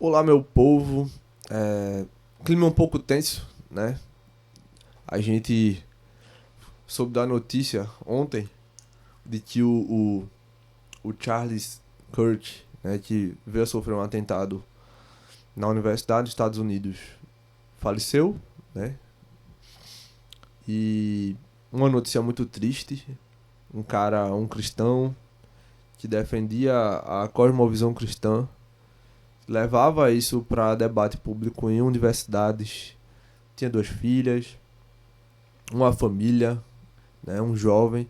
Olá, meu povo. Clima um pouco tenso, né? A gente soube da notícia ontem de que o Charles Kirk, né, que veio a sofrer um atentado na Universidade dos Estados Unidos, faleceu, né? E uma notícia muito triste. Um cristão que defendia a cosmovisão cristã, levava isso para debate público em universidades, tinha 2 filhas, uma família, né, um jovem,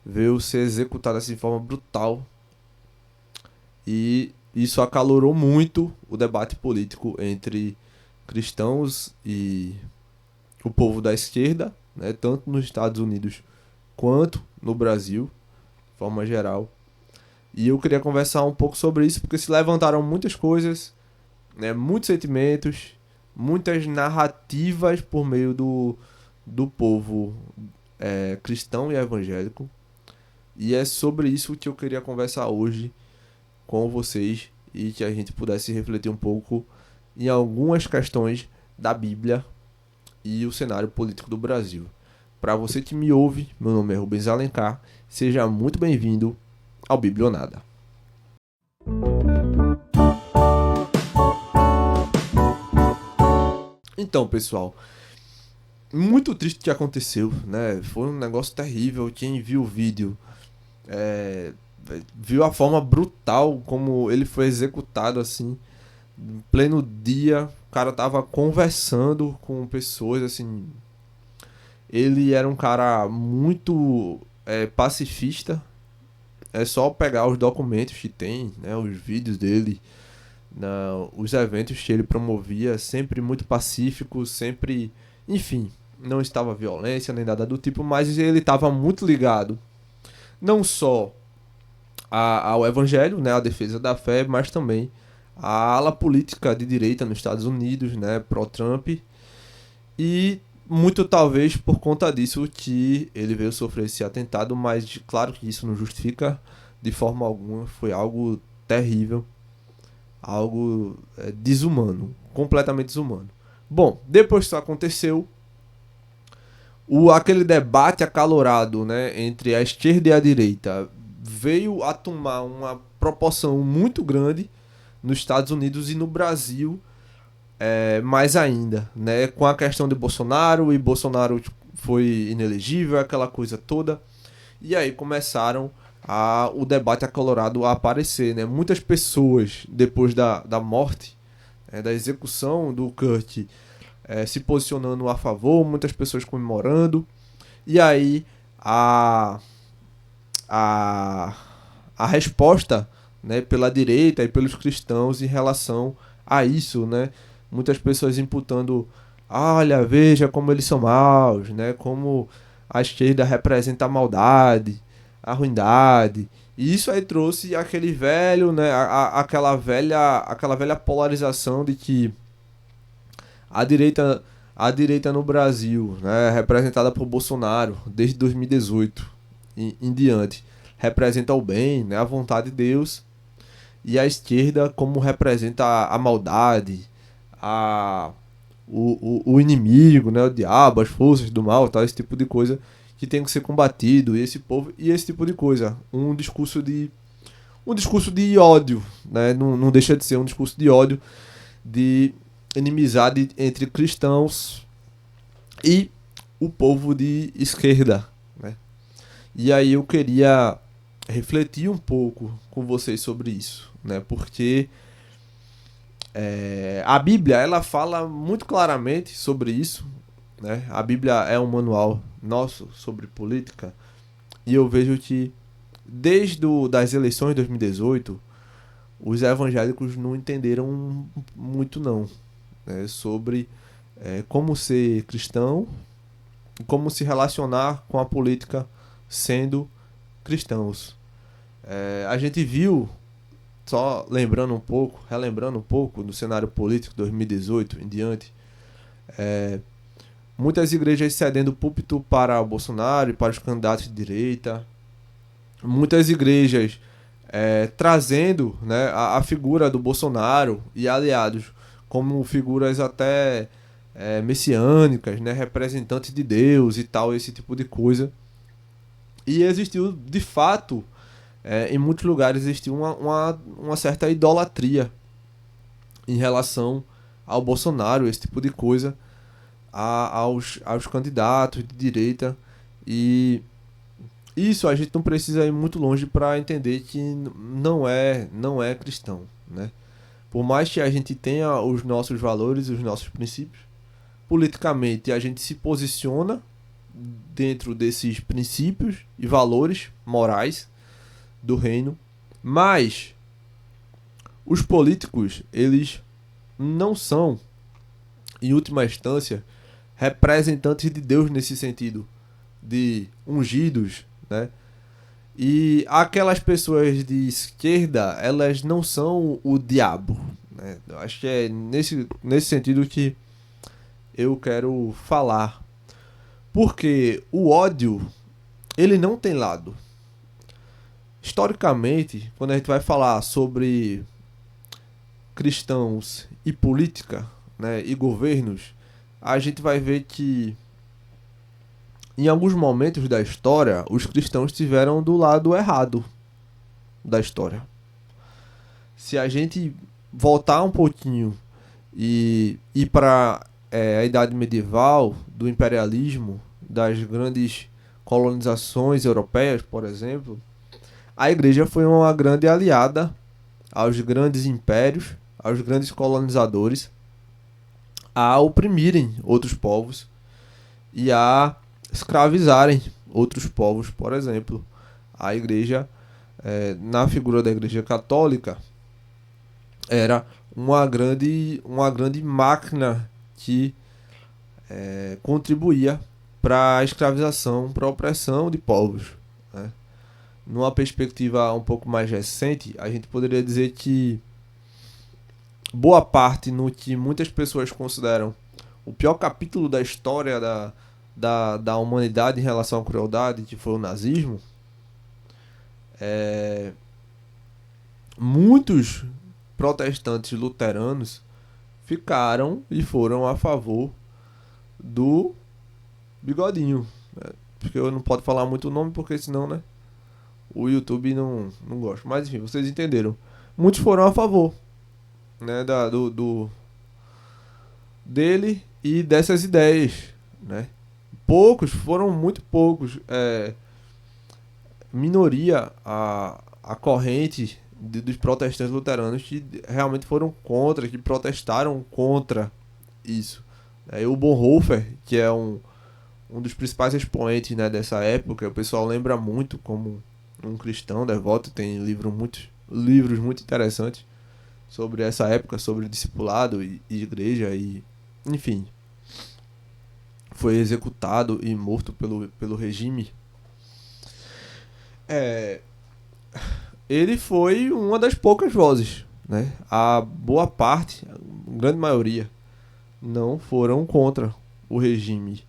veio ser executado assim, de forma brutal, e isso acalorou muito o debate político entre cristãos e o povo da esquerda, né, tanto nos Estados Unidos quanto no Brasil, de forma geral. E eu queria conversar um pouco sobre isso, porque se levantaram muitas coisas, né, muitos sentimentos, muitas narrativas por meio do povo cristão e evangélico. E é sobre isso que eu queria conversar hoje com vocês e que a gente pudesse refletir um pouco em algumas questões da Bíblia e o cenário político do Brasil. Para você que me ouve, meu nome é Rubens Alencar, seja muito bem-vindo ao Biblionada. Então, pessoal, muito triste o que aconteceu, né? Foi um negócio terrível. Quem viu o vídeo viu a forma brutal como ele foi executado, assim, em pleno dia. O cara tava conversando com pessoas, assim. Ele era um cara muito pacifista. É só pegar os documentos que tem, né? Os vídeos dele, os eventos que ele promovia, sempre muito pacífico, sempre, enfim, não estava violência nem nada do tipo, mas ele estava muito ligado não só ao evangelho, né, à defesa da fé, mas também à ala política de direita nos Estados Unidos, né, pró-Trump, e muito talvez por conta disso que ele veio sofrer esse atentado, mas claro que isso não justifica de forma alguma, foi algo terrível, algo desumano, completamente desumano. Bom, depois que isso aconteceu, aquele debate acalorado, né, entre a esquerda e a direita veio a tomar uma proporção muito grande nos Estados Unidos e no Brasil, mais ainda, né, com a questão de Bolsonaro, e Bolsonaro foi inelegível, aquela coisa toda, e aí começaram o debate acalorado a aparecer, né? Muitas pessoas, depois da morte, da execução do Kurt, se posicionando a favor, muitas pessoas comemorando, e aí a, a, a resposta, né, pela direita e pelos cristãos em relação a isso, né? Muitas pessoas imputando, olha, veja como eles são maus, né? Como a esquerda representa a maldade, a ruindade. E isso aí trouxe aquele velho, né, aquela velha polarização de que a direita, a direita no Brasil, né, representada por Bolsonaro desde 2018 em diante, representa o bem, né, a vontade de Deus, e a esquerda como representa a maldade, a o inimigo, né, o diabo, as forças do mal, tal, esse tipo de coisa que tem que ser combatido, e esse povo e esse tipo de coisa, um discurso de ódio, né, não deixa de ser um discurso de ódio, de inimizade entre cristãos e o povo de esquerda, né? E aí eu queria refletir um pouco com vocês sobre isso, né? Porque a Bíblia, ela fala muito claramente sobre isso, né? A Bíblia é um manual nosso sobre política, e eu vejo que desde das eleições de 2018, os evangélicos não entenderam muito não, né? Sobre como ser cristão, como se relacionar com a política sendo cristãos. A gente viu, só lembrando um pouco, relembrando um pouco do cenário político de 2018 em diante, muitas igrejas cedendo púlpito para o Bolsonaro e para os candidatos de direita, muitas igrejas trazendo, né, a figura do Bolsonaro e aliados como figuras até messiânicas, né, representantes de Deus e tal, esse tipo de coisa. E existiu, de fato, em muitos lugares existiu uma certa idolatria em relação ao Bolsonaro, esse tipo de coisa, aos candidatos de direita. E isso a gente não precisa ir muito longe para entender que não é cristão, né? Por mais que a gente tenha os nossos valores, os nossos princípios, politicamente a gente se posiciona dentro desses princípios e valores morais do reino, mas os políticos, eles não são, em última instância, representantes de Deus nesse sentido, de ungidos, né? E aquelas pessoas de esquerda, elas não são o diabo, né? Eu acho que é nesse sentido que eu quero falar. Porque o ódio, ele não tem lado. Historicamente, quando a gente vai falar sobre cristãos e política, né, e governos, a gente vai ver que em alguns momentos da história, os cristãos estiveram do lado errado da história. Se a gente voltar um pouquinho e ir para a idade medieval, do imperialismo, das grandes colonizações europeias, por exemplo, a igreja foi uma grande aliada aos grandes impérios, aos grandes colonizadores, a oprimirem outros povos e a escravizarem outros povos, por exemplo. A igreja, na figura da igreja católica, era uma grande máquina que contribuía para a escravização, para a opressão de povos, né? Numa perspectiva um pouco mais recente, a gente poderia dizer que boa parte no que muitas pessoas consideram o pior capítulo da história da humanidade em relação à crueldade, que foi o nazismo, muitos protestantes luteranos ficaram e foram a favor do Bigodinho, né? Porque eu não posso falar muito o nome, porque senão, né, o YouTube não gosta. Mas enfim, vocês entenderam. Muitos foram a favor, né, dele e dessas ideias, né? Poucos, foram muito poucos, minoria a corrente dos protestantes luteranos que realmente foram contra, que protestaram contra isso. O Bonhoeffer, que é um dos principais expoentes, né, dessa época, o pessoal lembra muito como um cristão devoto, tem livros muito interessantes sobre essa época, sobre discipulado e igreja, e enfim, foi executado e morto pelo regime. Ele foi uma das poucas vozes, né? A boa parte, a grande maioria, não foram contra o regime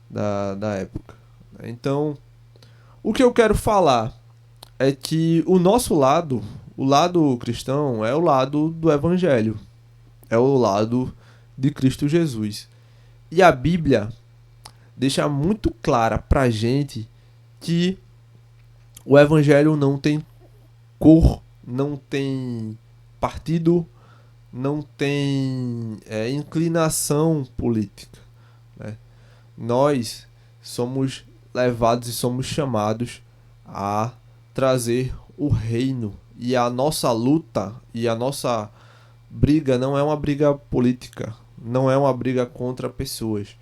da época. Então, o que eu quero falar é que o nosso lado, o lado cristão, é o lado do Evangelho, é o lado de Cristo Jesus. E a Bíblia deixa muito clara pra gente que o Evangelho não tem cor, não tem partido, não tem inclinação política, né? Nós somos levados e somos chamados a trazer o reino, e a nossa luta e a nossa briga não é uma briga política, não é uma briga contra pessoas.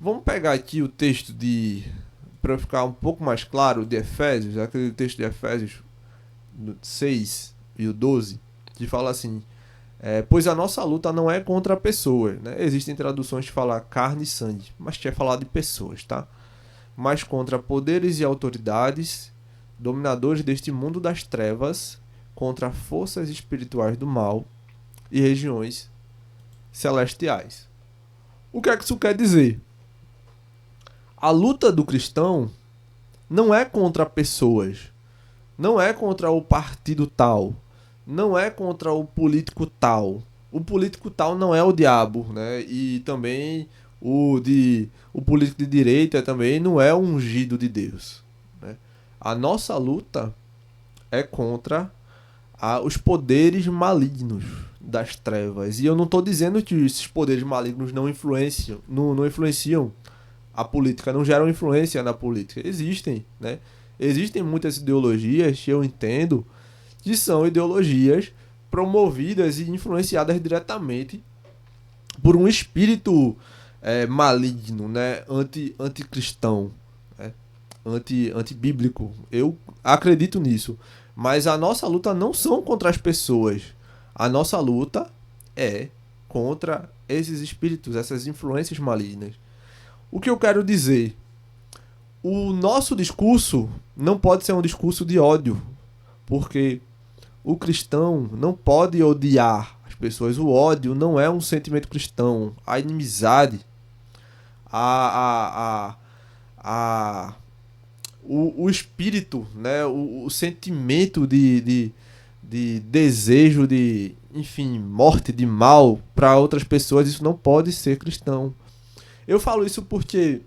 Vamos pegar aqui o texto para ficar um pouco mais claro, de Efésios, aquele texto de Efésios 6 e o 12, que fala assim: pois a nossa luta não é contra pessoas, né? Existem traduções que falam carne e sangue, mas quer falar de pessoas, tá? Mas contra poderes e autoridades, dominadores deste mundo das trevas, contra forças espirituais do mal e regiões celestiais. O que é que isso quer dizer? A luta do cristão não é contra pessoas, não é contra o partido tal, não é contra o político tal. O político tal não é o diabo, né? E também o político de direita também não é o ungido de Deus, né? A nossa luta é contra os poderes malignos das trevas. E eu não estou dizendo que esses poderes malignos não influenciam a política, não geram influência na política. Existem, né? Existem muitas ideologias que eu entendo que são ideologias promovidas e influenciadas diretamente por um espírito maligno, né? Anticristão, né? Antibíblico. Eu acredito nisso. Mas a nossa luta não são contra as pessoas. A nossa luta é contra esses espíritos, essas influências malignas. O que eu quero dizer? O nosso discurso não pode ser um discurso de ódio, porque o cristão não pode odiar as pessoas. O ódio não é um sentimento cristão. A inimizade, a, a, a, o espírito, né? O sentimento de desejo de, enfim, morte, de mal para outras pessoas, isso não pode ser cristão. Eu falo isso porque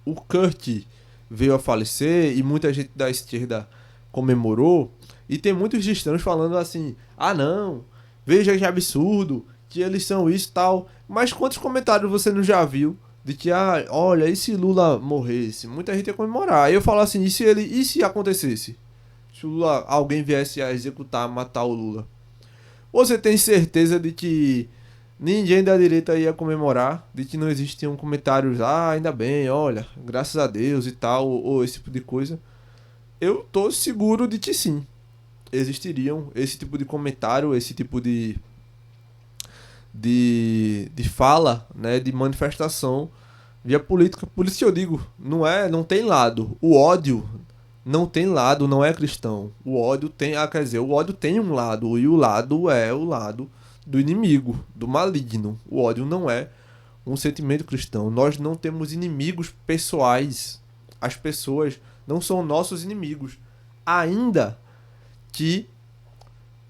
o Kurt veio a falecer e muita gente da esquerda comemorou, e tem muitos cristãos falando assim: ah não, veja que absurdo, que eles são isso e tal. Mas quantos comentários você não já viu de que, olha, e se Lula morresse? Muita gente ia comemorar. Aí eu falo assim: e se acontecesse? Se o Lula, alguém viesse a executar, matar o Lula? Você tem certeza de que ninguém da direita ia comemorar? De que não existiam comentários, ainda bem, olha, graças a Deus e tal, ou esse tipo de coisa? Eu tô seguro de que sim. Existiriam esse tipo de comentário, esse tipo de fala, né, de manifestação via política. Por isso que eu digo, não tem lado. O ódio não tem lado, não é cristão. O ódio tem, quer dizer, o ódio tem um lado, e o lado é o lado do inimigo, do maligno. O ódio não é um sentimento cristão. Nós não temos inimigos pessoais. As pessoas não são nossos inimigos. Ainda que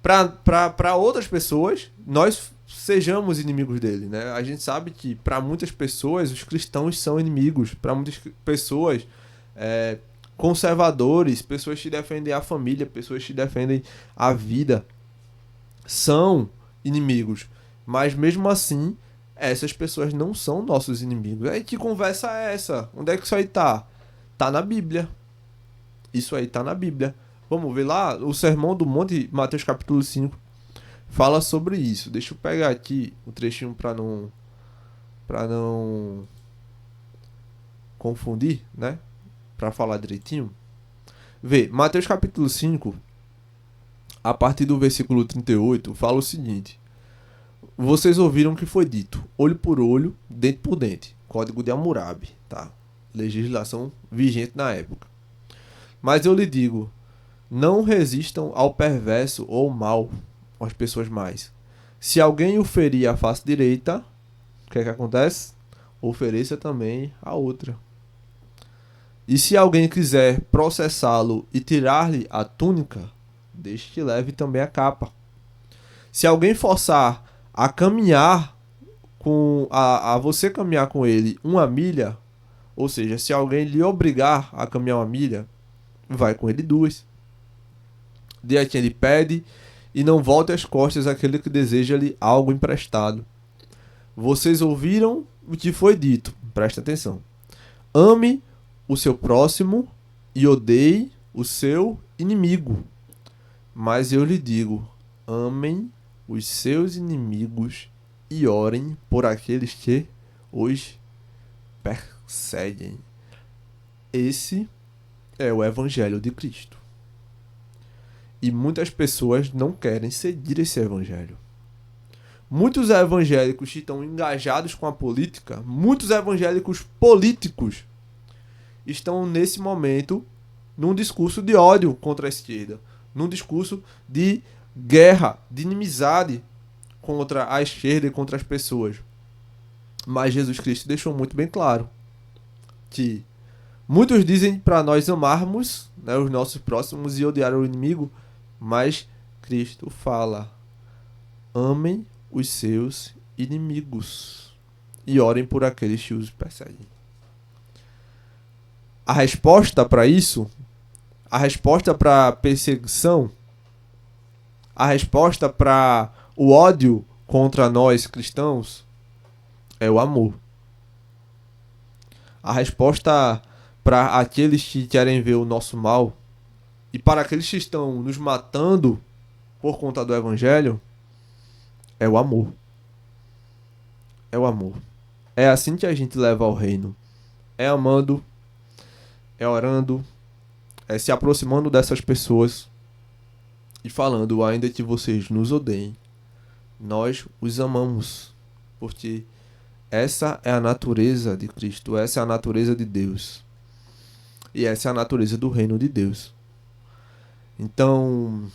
para outras pessoas nós sejamos inimigos dele, né? A gente sabe que para muitas pessoas os cristãos são inimigos. Para muitas pessoas conservadores, pessoas que defendem a família, pessoas que defendem a vida, são inimigos. Mas mesmo assim, essas pessoas não são nossos inimigos. Aí que conversa é essa? Onde é que isso aí tá? Tá na Bíblia. Isso aí tá na Bíblia. Vamos ver lá, o Sermão do Monte, Mateus capítulo 5, fala sobre isso. Deixa eu pegar aqui o trechinho para não confundir, né? Para falar direitinho. Vê, Mateus capítulo 5, a partir do versículo 38, fala o seguinte: vocês ouviram o que foi dito, olho por olho, dente por dente. Código de Hammurabi, tá? Legislação vigente na época. Mas eu lhe digo, não resistam ao perverso ou mal, às pessoas mais. Se alguém o ferir a face direita, o que é que acontece? Ofereça também a outra. E se alguém quiser processá-lo e tirar-lhe a túnica, deixe que leve também a capa. Se alguém forçar a caminhar a você caminhar com ele 1 milha, ou seja, se alguém lhe obrigar a caminhar 1 milha, vai com ele 2. Dê a quem ele pede e não volte as costas àquele que deseja-lhe algo emprestado. Vocês ouviram o que foi dito, presta atenção. Ame o seu próximo e odeie o seu inimigo. Mas eu lhe digo, amem os seus inimigos e orem por aqueles que os perseguem. Esse é o Evangelho de Cristo. E muitas pessoas não querem seguir esse evangelho. Muitos evangélicos que estão engajados com a política, muitos evangélicos políticos, estão nesse momento num discurso de ódio contra a esquerda, num discurso de guerra, de inimizade contra a esquerda e contra as pessoas. Mas Jesus Cristo deixou muito bem claro que Muitos dizem para nós amarmos, né, os nossos próximos e odiar o inimigo, mas Cristo fala: amem os seus inimigos e orem por aqueles que os perseguem. A resposta para isso, a resposta para a perseguição, a resposta para o ódio contra nós cristãos é o amor. A resposta para aqueles que querem ver o nosso mal e para aqueles que estão nos matando por conta do evangelho é o amor. É o amor. É assim que a gente leva ao reino. É amando, é orando, é se aproximando dessas pessoas e falando: ainda que vocês nos odeiem, nós os amamos, porque essa é a natureza de Cristo, essa é a natureza de Deus. E essa é a natureza do reino de Deus. Então,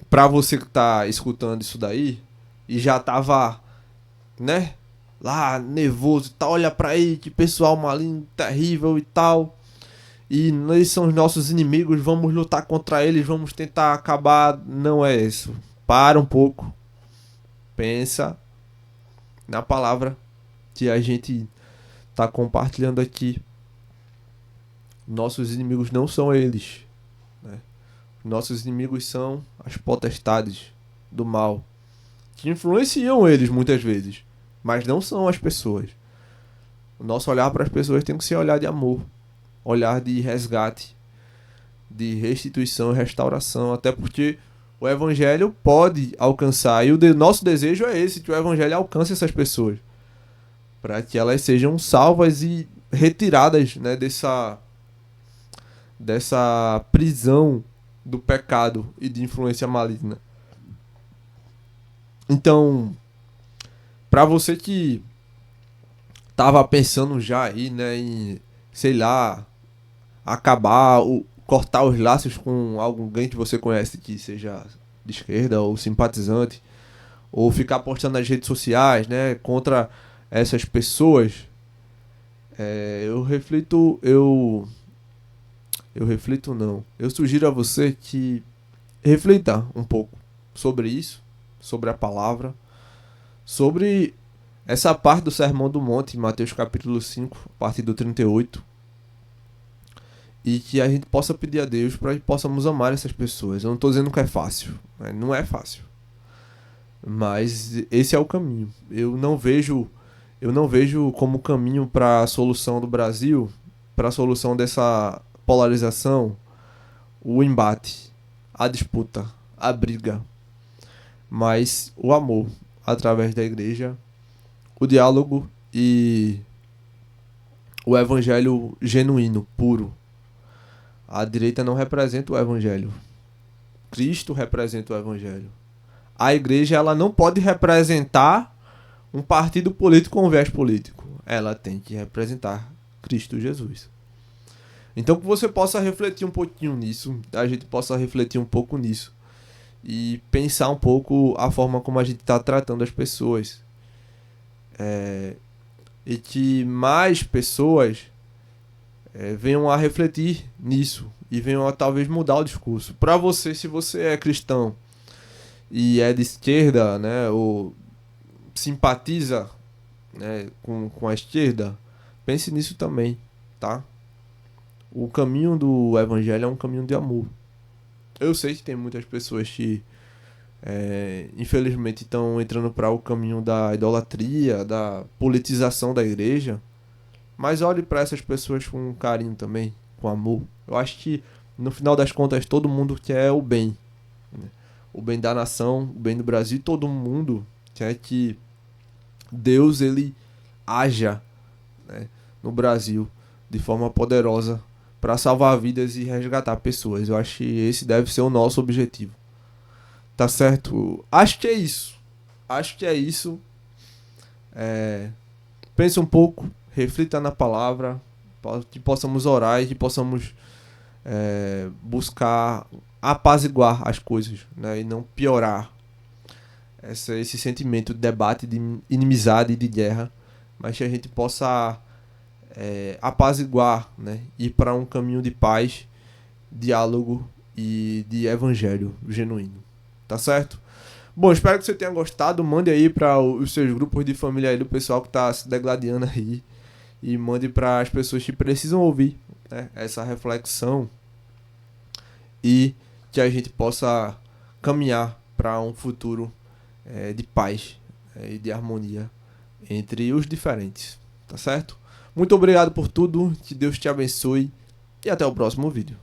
para você que tá escutando isso daí e já tava, né, lá nervoso e tal, olha pra aí, que pessoal maligno, terrível e tal, e eles são os nossos inimigos, vamos lutar contra eles, vamos tentar acabar. Não é isso. Para um pouco, pensa na palavra que a gente tá compartilhando aqui. Nossos inimigos não são eles, né? Nossos inimigos são as potestades do mal, que influenciam eles muitas vezes, mas não são as pessoas. O nosso olhar para as pessoas tem que ser olhar de amor, olhar de resgate, de restituição e restauração, até porque o evangelho pode alcançar, e o nosso desejo é esse, que o evangelho alcance essas pessoas, para que elas sejam salvas e retiradas, né, dessa prisão do pecado e de influência maligna. Então, para você que tava pensando já aí, né, em, sei lá, acabar, cortar os laços com alguém que você conhece que seja de esquerda ou simpatizante, ou ficar postando nas redes sociais, né, contra essas pessoas, eu sugiro a você que reflita um pouco sobre isso, sobre a palavra, sobre essa parte do Sermão do Monte, Mateus capítulo 5, a partir do 38, e que a gente possa pedir a Deus para que possamos amar essas pessoas. Eu não estou dizendo que é fácil, né? Não é fácil, mas esse é o caminho. Eu não vejo como caminho para a solução do Brasil, para a solução dessa polarização, o embate, a disputa, a briga, mas o amor através da igreja, o diálogo e o evangelho genuíno, puro. A direita não representa o evangelho. Cristo representa o evangelho. A igreja, ela não pode representar um partido político com um viés político. Ela tem que representar Cristo Jesus. Então que você possa refletir um pouquinho nisso, a gente possa refletir um pouco nisso e pensar um pouco a forma como a gente está tratando as pessoas. E que mais pessoas venham a refletir nisso e venham a talvez mudar o discurso. Para você, se você é cristão e é de esquerda, né, ou simpatiza, né, com a esquerda, pense nisso também, tá? O caminho do evangelho é um caminho de amor. Eu sei que tem muitas pessoas que infelizmente estão entrando para o caminho da idolatria, da politização da igreja, mas olhe para essas pessoas com carinho também, com amor. Eu acho que no final das contas todo mundo quer o bem, né? O bem da nação, o bem do Brasil, e todo mundo quer que Deus ele haja, né, no Brasil de forma poderosa para salvar vidas e resgatar pessoas. Eu acho que esse deve ser o nosso objetivo. Tá certo? Acho que é isso. Pense um pouco, reflita na palavra, que possamos orar e que possamos buscar apaziguar as coisas, né, e não piorar esse sentimento de debate, de inimizade e de guerra, mas que a gente possa apaziguar, né? Ir para um caminho de paz, diálogo e de evangelho genuíno. Tá certo? Bom, espero que você tenha gostado. Mande aí para os seus grupos de família aí do pessoal que tá se degladiando aí. E mande para as pessoas que precisam ouvir, né, essa reflexão e que a gente possa caminhar para um futuro de paz e de harmonia entre os diferentes. Tá certo? Muito obrigado por tudo. Que Deus te abençoe. E até o próximo vídeo.